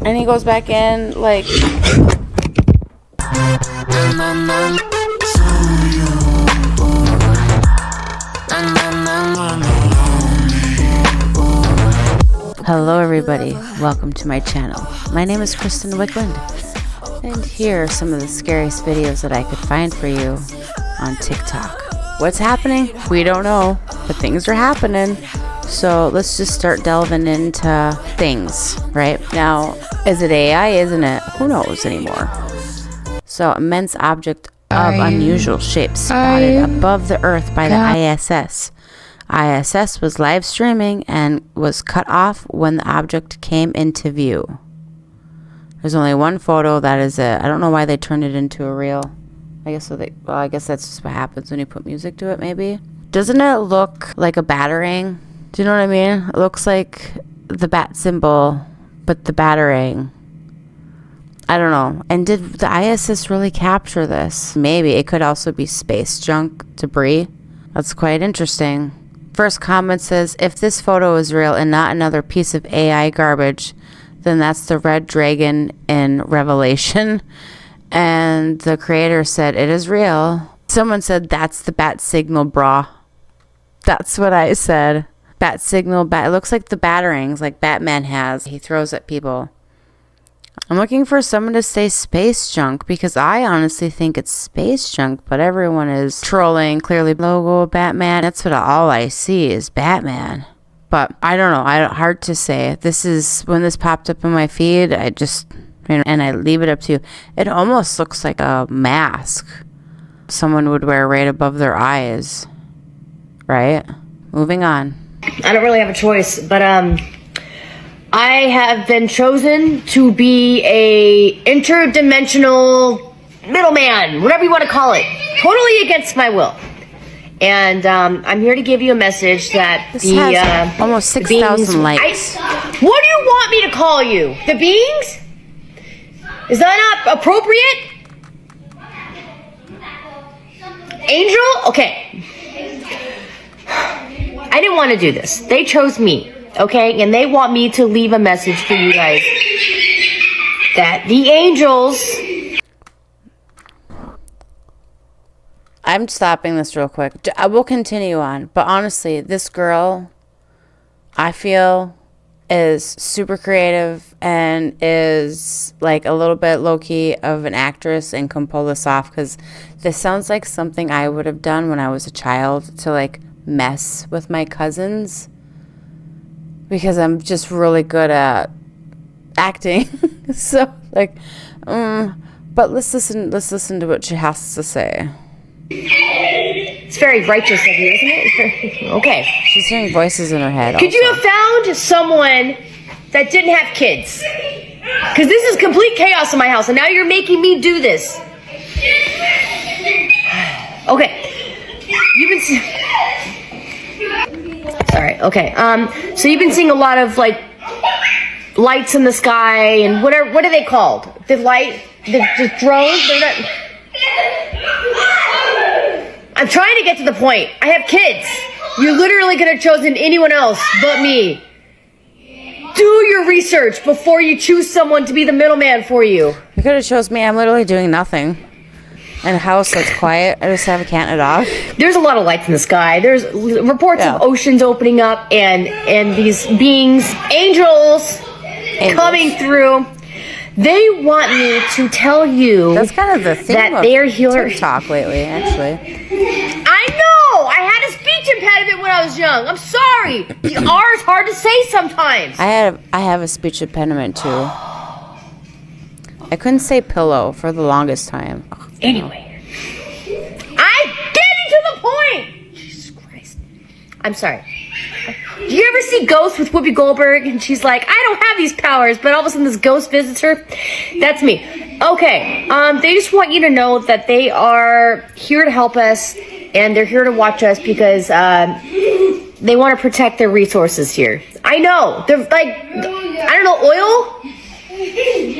And he goes back in, like... Hello everybody, welcome to my channel. My name is Christen Wicklund, and here are some of the scariest videos that I could find for you on TikTok. What's happening? We don't know, but things are happening. So let's just start delving into things, right? Now, is it AI, isn't it? Who knows anymore? So, immense object of unusual shape spotted above the Earth by the ISS. ISS was live streaming and was cut off when the object came into view. There's only one photo, that is it. I don't know why they turned it into a reel. I guess I guess that's just what happens when you put music to it, maybe. Doesn't it look like a batarang? Do you know what I mean? It looks like the bat symbol, but the batarang. I don't know. And did the ISS really capture this? Maybe. It could also be space junk, debris. That's quite interesting. First comment says, if this photo is real and not another piece of AI garbage, then that's the red dragon in Revelation. And the creator said, it is real. Someone said, that's the bat signal, brah. That's what I said. Bat signal, it looks like the batarangs like Batman has. He throws at people. I'm looking for someone to say space junk because I honestly think it's space junk, but everyone is trolling. Clearly, logo of Batman. That's what all I see is Batman. But I don't know. Hard to say. This is when this popped up in my feed. I just, and I leave it up to you. It almost looks like a mask someone would wear right above their eyes. Right? Moving on. I don't really have a choice, but I have been chosen to be a interdimensional middleman, whatever you want to call it, totally against my will. And I'm here to give you a message that this has almost 6,000 likes. What do you want me to call you? The beings? Is that not appropriate? Angel? Okay. I didn't want to do this. They chose me, okay? And they want me to leave a message for you guys that the angels... I'm stopping this real quick. I will continue on. But honestly, this girl, I feel, is super creative and is like a little bit low-key of an actress and can pull this off, because this sounds like something I would have done when I was a child to like mess with my cousins, because I'm just really good at acting. So like but let's listen to what she has to say. It's very righteous of you, isn't it? Okay. She's hearing voices in her head. Could you have found someone that didn't have kids? Because this is complete chaos in my house, and now you're making me do this. Okay. You've been... Sorry, okay. So you've been seeing a lot of, like, lights in the sky, and what are they called? The drones? They're not... I'm trying to get to the point. I have kids. You literally could have chosen anyone else but me. Do your research before you choose someone to be the middleman for you. You could have chose me. I'm literally doing nothing. In a house that's quiet. I just have a cat and a dog. There's a lot of lights in the sky. There's reports of oceans opening up and these beings, angels coming through. They want me to tell you that's kind of the theme that they are here. TikTok lately, actually. I know. I had a speech impediment when I was young. I'm sorry. The R is hard to say sometimes. I have a speech impediment too. I couldn't say pillow for the longest time. Anyway, I'm getting to the point. Jesus Christ. I'm sorry. Do you ever see Ghost with Whoopi Goldberg? And she's like, I don't have these powers, but all of a sudden this ghost visits her? That's me. Okay, they just want you to know that they are here to help us, and they're here to watch us because they want to protect their resources here. I know. They're like, I don't know, oil?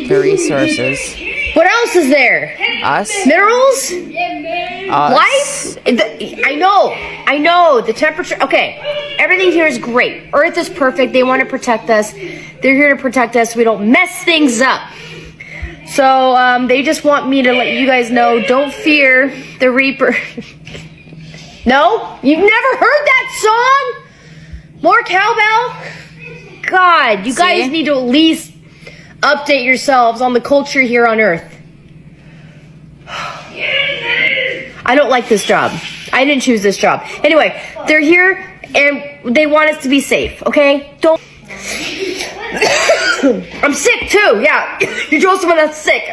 The resources. What else is there? Us. Minerals? Us. Life? I know. The temperature. Okay. Everything here is great. Earth is perfect. They want to protect us. They're here to protect us so we don't mess things up. So, they just want me to let you guys know, don't fear the Reaper. No? You've never heard that song? More cowbell? God, you guys need to at least update yourselves on the culture here on Earth. I don't like this job. I didn't choose this job. Anyway, they're here and they want us to be safe, okay? Don't... I'm sick too, yeah. You drove someone that's sick.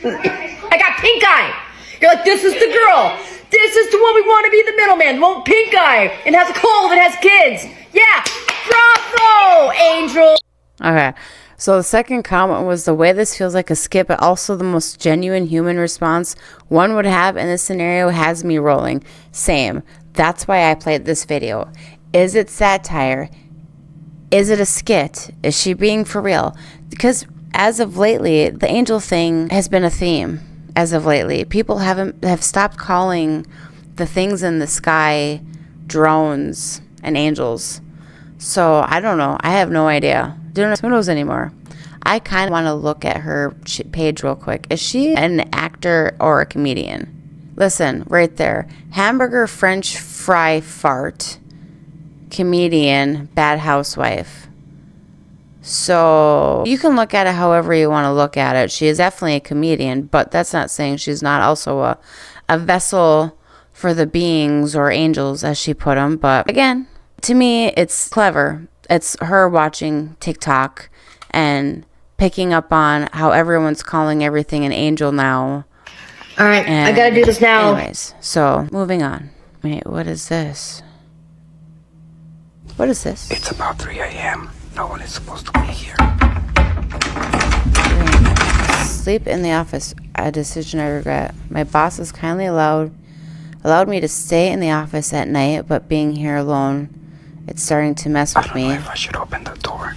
I got pink eye. You're like, this is the girl. This is the one we want to be the middleman. The one with pink eye and has a cold and has kids. Yeah, bravo, angel. Okay, so the second comment was, the way this feels like a skit, but also the most genuine human response one would have in this scenario has me rolling. Same. That's why I played this video. Is it satire? Is it a skit? Is she being for real? Because as of lately, the angel thing has been a theme. As of lately, people have stopped calling the things in the sky drones and angels. So I don't know. I have no idea. Don't know who knows anymore. I kind of want to look at her page real quick. Is she an actor or a comedian? Listen, right there. Hamburger French fry fart. Comedian, bad housewife. So you can look at it however you want to look at it. She is definitely a comedian, but that's not saying she's not also a vessel for the beings or angels, as she put them. But again, to me, it's clever. It's her watching TikTok and picking up on how everyone's calling everything an angel now. All right, I gotta do this now. Anyways, so moving on. Wait, what is this? What is this? It's about 3 a.m. No one is supposed to be here. Sleep in the office. A decision I regret. My boss has kindly allowed me to stay in the office at night, but being here alone, it's starting to mess with me. I don't know if I should open the door.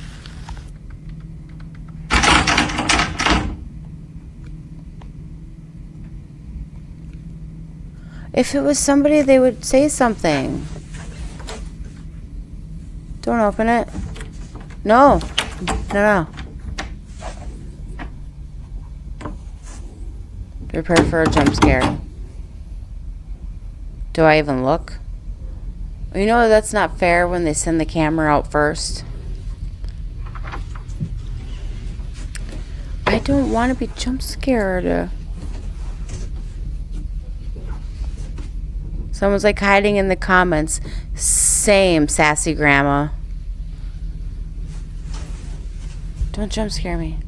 If it was somebody, they would say something. Don't open it. No. No. Prepare for a jump scare. Do I even look? You know that's not fair when they send the camera out first. I don't want to be jump scared. Someone's like hiding in the comments. Same, sassy grandma. Don't jump scare me.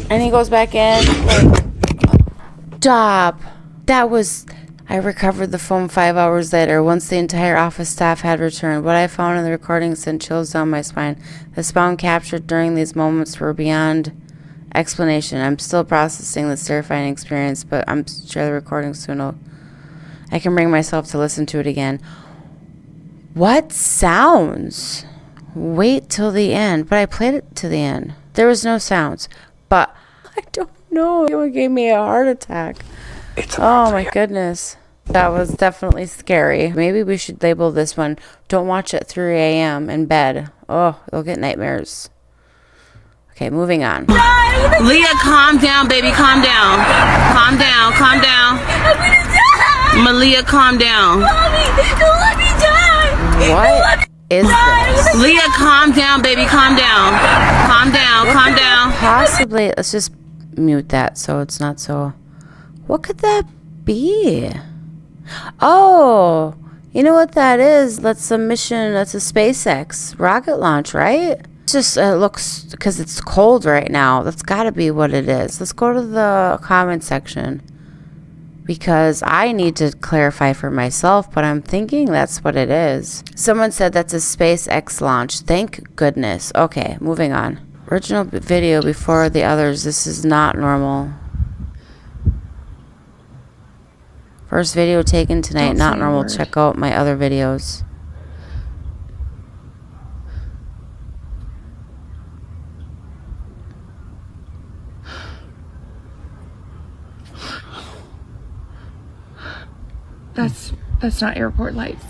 And he goes back in. Like, stop. I recovered the phone 5 hours later, once the entire office staff had returned. What I found in the recording sent chills down my spine. The sound captured during these moments were beyond explanation. I'm still processing this terrifying experience, but I'm sure the recording soon I can bring myself to listen to it again. What sounds? Wait till the end. But I played it to the end. There was no sounds. But I don't know. It gave me a heart attack. Oh my goodness. That was definitely scary. Maybe we should label this one, don't watch at 3 a.m. in bed. Oh, you'll get nightmares. Okay, moving on. Leah, calm down, baby. Calm down. Calm down. Calm down. I'm gonna die. Malia, calm down. Mommy, don't let me die. What is this? Leah, calm down, baby. Calm down. Calm down. Calm down. Possibly, let's just mute that so it's not so... What could that be? Oh, you know what that is? That's a mission, that's a SpaceX rocket launch, right? It's just, it looks, because it's cold right now. That's got to be what it is. Let's go to the comment section. Because I need to clarify for myself, but I'm thinking that's what it is. Someone said that's a SpaceX launch. Thank goodness. Okay, moving on. Original video before the others. This is not normal. First video taken tonight, not normal. Check out my other videos. That's not airport lights.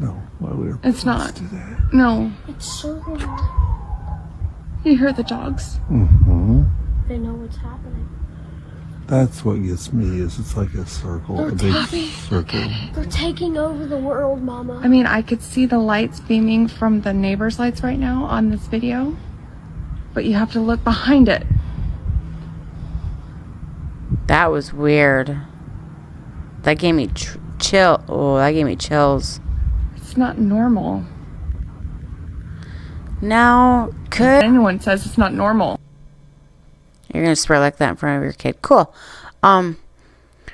No, why would It's not. do that? No. It's circling. You hear the dogs. Mm-hmm. They know what's happening. That's what gets me, is it's like a circle, a big circle. They're taking over the world, Mama. I mean, I could see the lights beaming from the neighbor's lights right now on this video, but you have to look behind it. That was weird. That gave me chill. Oh, that gave me chills. It's not normal. Now, could Anyone says it's not normal. you're gonna swear like that in front of your kid? Cool.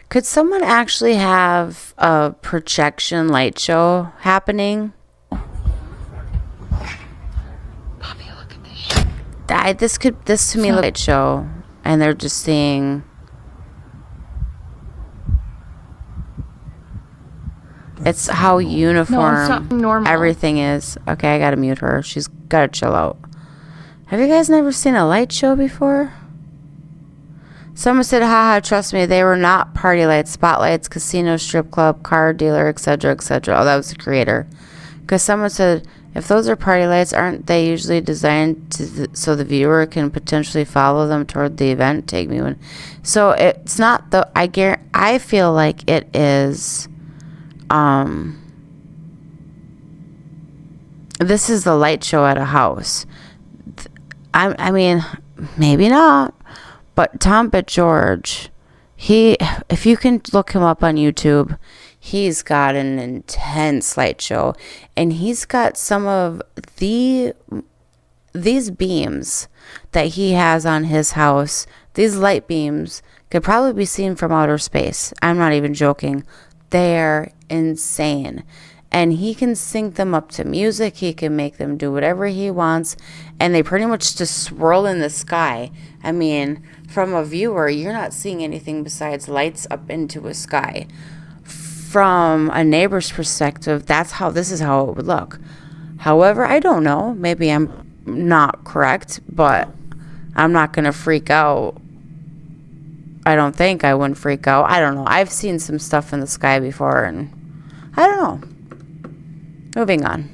Could someone actually have a projection light show happening? Poppy, look at this shit. This to me look light show, and they're just seeing. It's how uniform No, it's not normal. everything is. Okay, I gotta mute her. She's gotta chill out. Have you guys never seen a light show before? Someone said, haha, trust me, they were not party lights, spotlights, casino, strip club, car dealer, etc., etc. Oh, that was the creator. Because someone said, if those are party lights, aren't they usually designed so the viewer can potentially follow them toward the event? Take me one. So it's not the, I feel like it is, this is the light show at a house. I mean, maybe not. But Tom George, if you can look him up on YouTube, he's got an intense light show, and he's got some of these beams that he has on his house. These light beams could probably be seen from outer space. I'm not even joking. They're insane. And he can sync them up to music. He can make them do whatever he wants. And they pretty much just swirl in the sky. I mean, from a viewer, you're not seeing anything besides lights up into a sky. From a neighbor's perspective, this is how it would look. However, I don't know. Maybe I'm not correct, but I'm not going to freak out. I don't think I wouldn't freak out. I don't know. I've seen some stuff in the sky before, and I don't know. Moving on.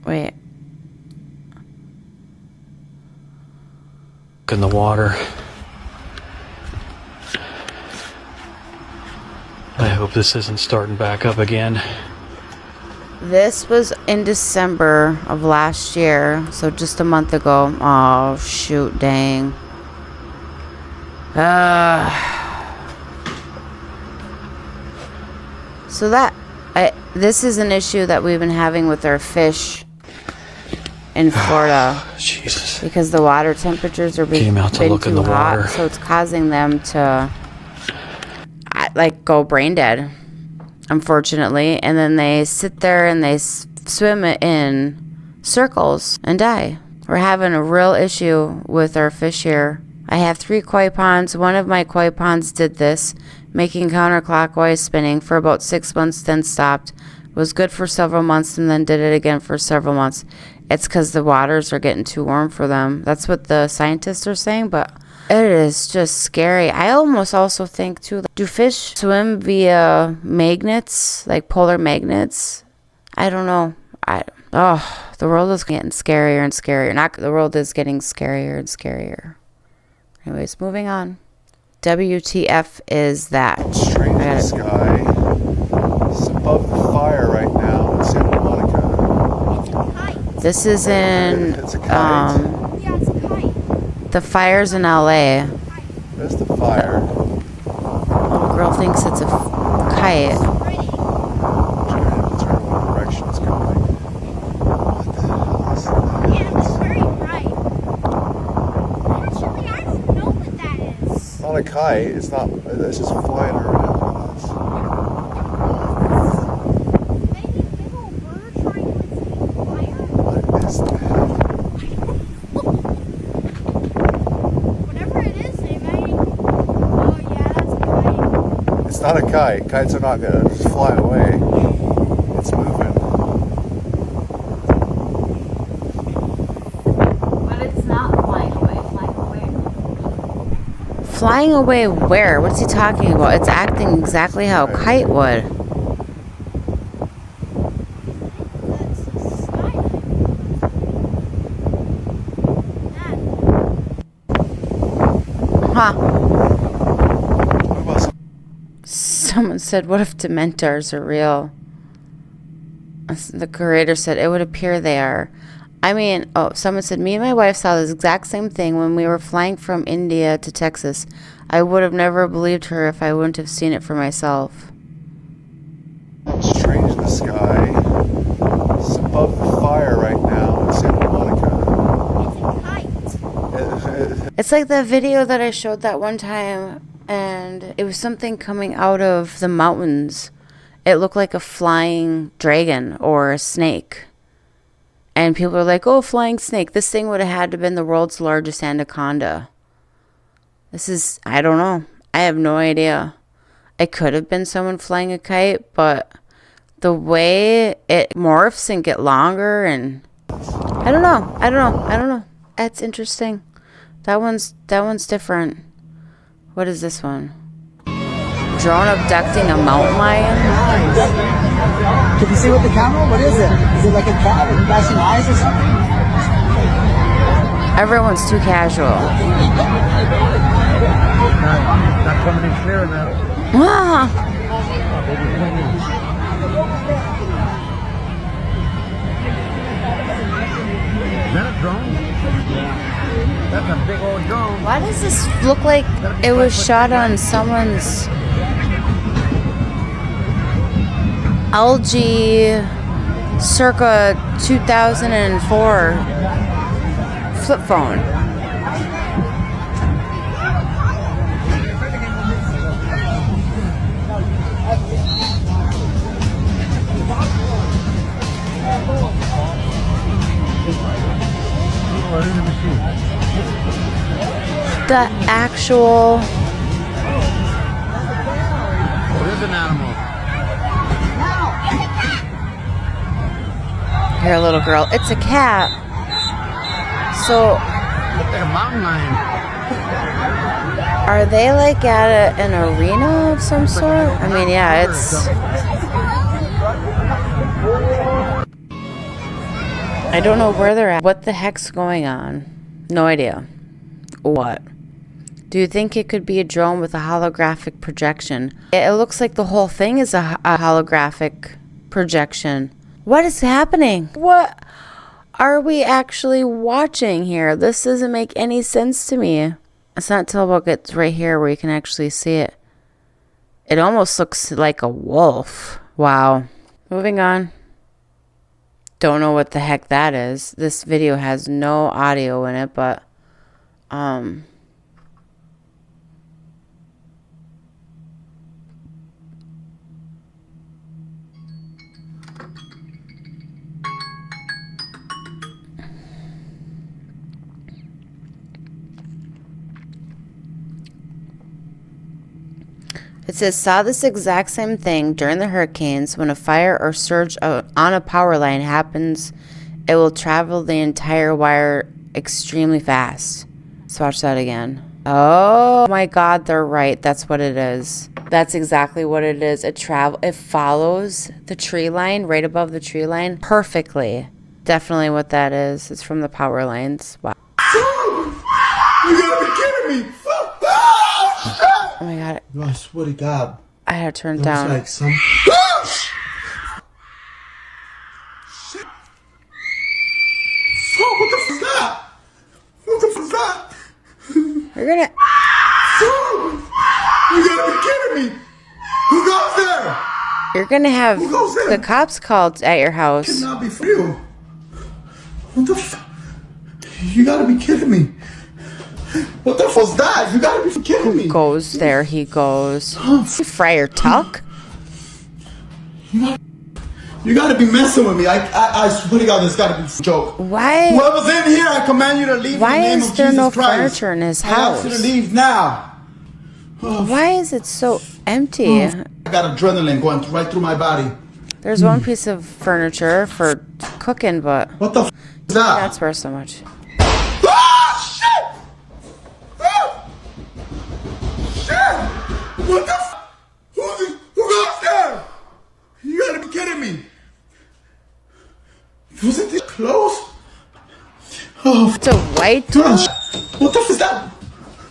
Wait. In the water. I hope this isn't starting back up again. This was in December of last year, so just a month ago. Oh, shoot, dang. So this is an issue that we've been having with our fish in Florida. Jesus. Because the water temperatures are being too hot, so it's causing them to go brain dead, unfortunately. And then they sit there and they swim in circles and die. We're having a real issue with our fish here. I have 3 koi ponds. One of my koi ponds did this, making counterclockwise spinning for about 6 months, then stopped. Was good for several months and then did it again for several months. It's because the waters are getting too warm for them. That's what the scientists are saying, but it is just scary. I almost also think, too, do fish swim via magnets, like polar magnets? I don't know. The world is getting scarier and scarier. The world is getting scarier and scarier. Anyways, moving on. WTF is that? Strange sky. It's above the fire right now in Santa Monica. This is in It's a kite. the fires in LA. There's the fire. Little girl thinks it's a kite. Trying to determine what direction it's going. What the hell is that? Yeah, it's very bright. Actually, I don't know what that is. It's not a kite. It's not. It's just flying around. Maybe a big old bird trying to escape fire? What is that? Whatever it is, they may... Oh, yeah, that's a kite. It's not a kite. Kites are not gonna just fly away. It's moving. But it's not flying away. Flying away where? What's he talking about? It's acting exactly how a kite would. Huh. Someone said, what if Dementors are real? The curator said, it would appear they are. I mean, oh, someone said, me and my wife saw this exact same thing when we were flying from India to Texas. I would have never believed her if I wouldn't have seen it for myself. Strange in the sky. It's above the fire right now in Santa Monica. It's like the video that I showed that one time, and it was something coming out of the mountains. It looked like a flying dragon or a snake. And people are like, oh, flying snake. This thing would have had to have been the world's largest anaconda. This is, I don't know. I have no idea. It could have been someone flying a kite, but the way it morphs and get longer and I don't know. That's interesting. That one's different. What is this one? Drone abducting a mountain lion? Can you see with the camera? What is it? Is it like a cat with flashing eyes or something? Everyone's too casual. Not coming in clear enough. Ah! Is that a drone? That's a big old drone. Why does this look like it was shot on someone's LG circa 2004 flip phone? The actual... What is an animal? Here, little girl. It's a cat. So... Looks like a mountain lion. Are they like at an arena of some sort? I mean, yeah, it's... I don't know where they're at. What the heck's going on? No idea. What? Do you think it could be a drone with a holographic projection? It looks like the whole thing is a holographic projection. What is happening? What are we actually watching here? This doesn't make any sense to me. It's not until about gets right here where you can actually see it. It almost looks like a wolf. Wow. Moving on. Don't know what the heck that is. This video has no audio in it, but it says, saw this exact same thing during the hurricanes. When a fire or surge on a power line happens, it will travel the entire wire extremely fast. Let's watch that again. Oh my God, they're right. That's what it is. That's exactly what it is. It follows the tree line, right above the tree line, perfectly. Definitely what that is. It's from the power lines. Wow. You gotta be kidding me! Oh my God. I swear to God. I had to turn it down. Like some... What the f*** is that? What the f*** is that? You're gonna... You gotta be kidding me! Who goes there? You're gonna have Who goes there? the cops called at your house. Cannot be for you. What the f***? You gotta be kidding me. What the f*** is that? You gotta be kidding me. Goes there, he goes. Friar Tuck? You gotta be messing with me. I swear to God, this gotta be a joke. Why? Whoever's in here, I command you to leave Why in the name is of there Jesus no Christ. furniture in his I ask you house? to leave now. Why is it so empty? I got adrenaline going right through my body. There's one piece of furniture for cooking, but What the f*** is that? that's worth so much. Ah, shit! Ah! shit! What the f? Who goes there? You gotta be kidding me. Wasn't this close? Oh, It's a white door. gosh. What the f is that?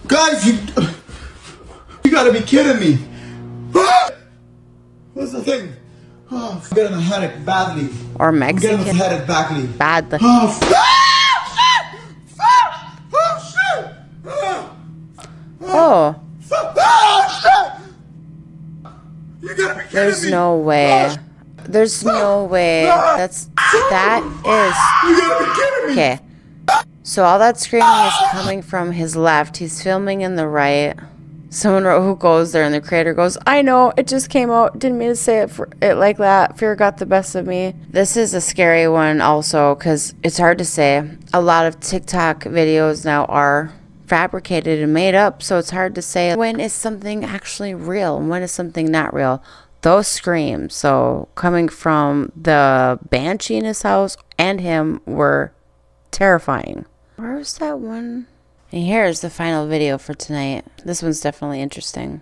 Guys, you gotta be kidding me. Ah! What's the thing? Oh, I'm getting a headache badly. Or I'm getting a Mexican. headache badly. Badly. Oh, shit! Oh, Oh, you gotta be kidding there's me. no way. There's no way. That You gotta be kidding is me. okay. So all that screaming is coming from his left. He's filming in the right. Someone wrote who goes there, and the creator goes, I know, it just came out. Didn't mean to say it like that. Fear got the best of me. This is a scary one also, because it's hard to say. A lot of TikTok videos now are fabricated and made up, so it's hard to say when is something actually real and when is something not real. Those screams, so coming from the banshee in his house and him, were terrifying. Where's that one? And here's the final video for tonight. This one's definitely interesting.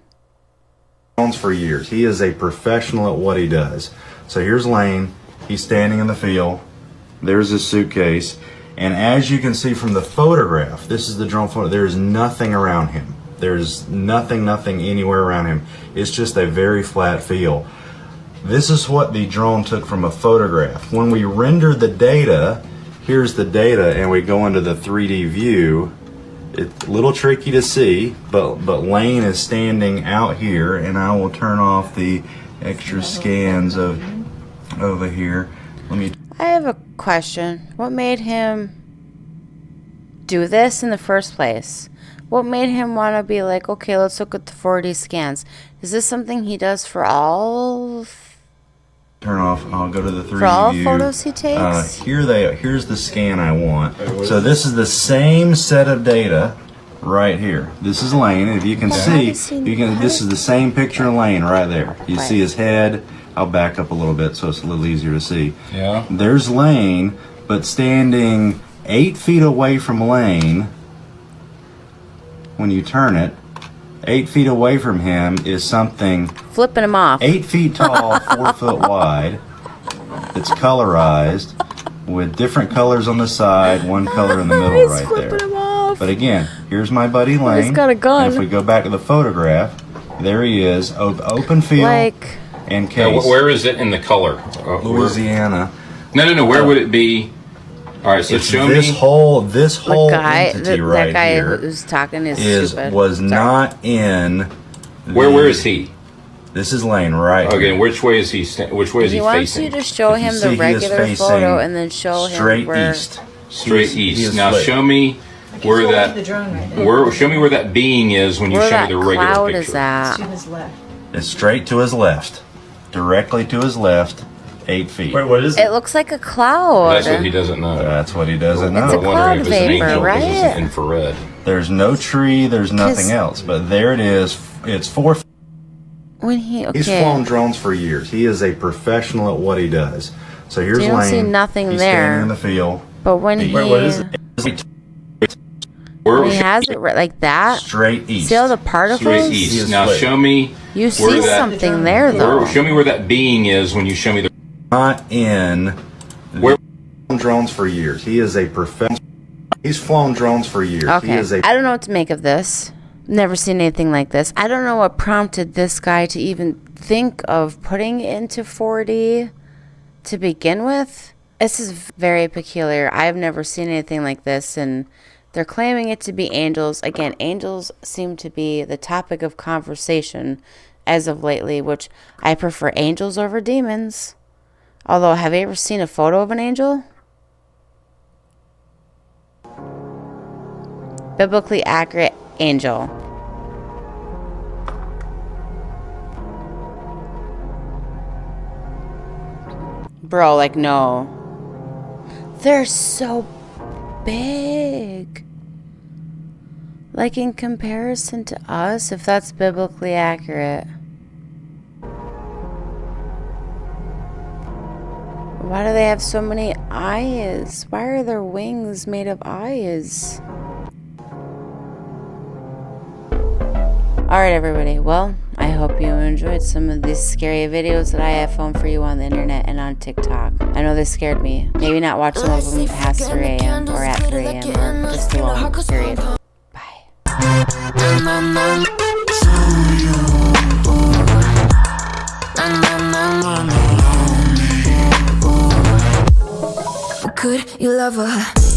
For years. He is a professional at what he does. So here's Lane. He's standing in the field. There's his suitcase. And as you can see from the photograph, this is the drone photo, there is nothing around him. There's nothing anywhere around him. It's just a very flat field. This is what the drone took from a photograph. When we render the data, here's the data, and we go into the 3D view. It's a little tricky to see, but Lane is standing out here, and I will turn off the extra scans of over here. I have a question. What made him do this in the first place? What made him want to be like, okay, let's look at the 4D scans? Is this something he does for all? Turn off. I'll go to the 3D For all view. photos he takes? Here's the scan I want. So this is the same set of data right here. This is Lane. If you can see, this is the same picture of Lane right there. You see his head. I'll back up a little bit so it's a little easier to see. Yeah. There's Lane, but standing 8 feet away from Lane, when you turn it, 8 feet away from him is something Flipping him off. 8 feet tall, 4 foot wide. It's colorized with different colors on the side, one color in the middle right there. Him off. But again, here's my buddy Lane. He's got a gun. And if we go back to the photograph, there he is, open field and case. Now, where is it in the color? Louisiana. No. Where would it be? All right, so It's show this me. This whole entity right that guy here who's talking is stupid. was Sorry. not in. Where is he? This is Lane right Okay, here. and which way is he? Which way is he He wants facing? you to show If you him see, the he is regular facing photo and then show him straight where. east. Straight He east. is Now flipped. show me where that. Show me where that being is when you Where show me that the regular cloud picture. is at. It's straight to his left, directly to his left, 8 feet. Wait, what is It looks like a cloud. That's what he doesn't know. That's what he doesn't It's know. a I'm wondering if it's an vapor, angel because it's right? infrared. There's no tree. There's nothing else. But there it is. It's 4 feet. When he He's flown drones for years. He is a professional at what he does. So here's So you don't Lane. see nothing He's there. standing in the field. But when he has it like that, Straight east. see all the particles? Straight east. Now show me. You where see that- something there though. Show me where that being is when you show me the. Not in. Where? Flown drones for years. He is a professional. He's flown drones for years. He Okay, is a. I don't know what to make of this. Never seen anything like this. I don't know what prompted this guy to even think of putting it into 4D to begin with. This is very peculiar. I've never seen anything like this, and they're claiming it to be angels. Again, angels seem to be the topic of conversation as of lately, which I prefer angels over demons. Although, have you ever seen a photo of an angel? Biblically accurate angel. Bro, like, no. They're so big. Like, in comparison to us, if that's biblically accurate. Why do they have so many eyes? Why are their wings made of eyes? Alright everybody, well, I hope you enjoyed some of these scary videos that I have found for you on the internet and on TikTok. I know they scared me. Maybe not watch some of them past 3 a.m. or at 3 a.m. or just alone, period. Bye. Could you love her?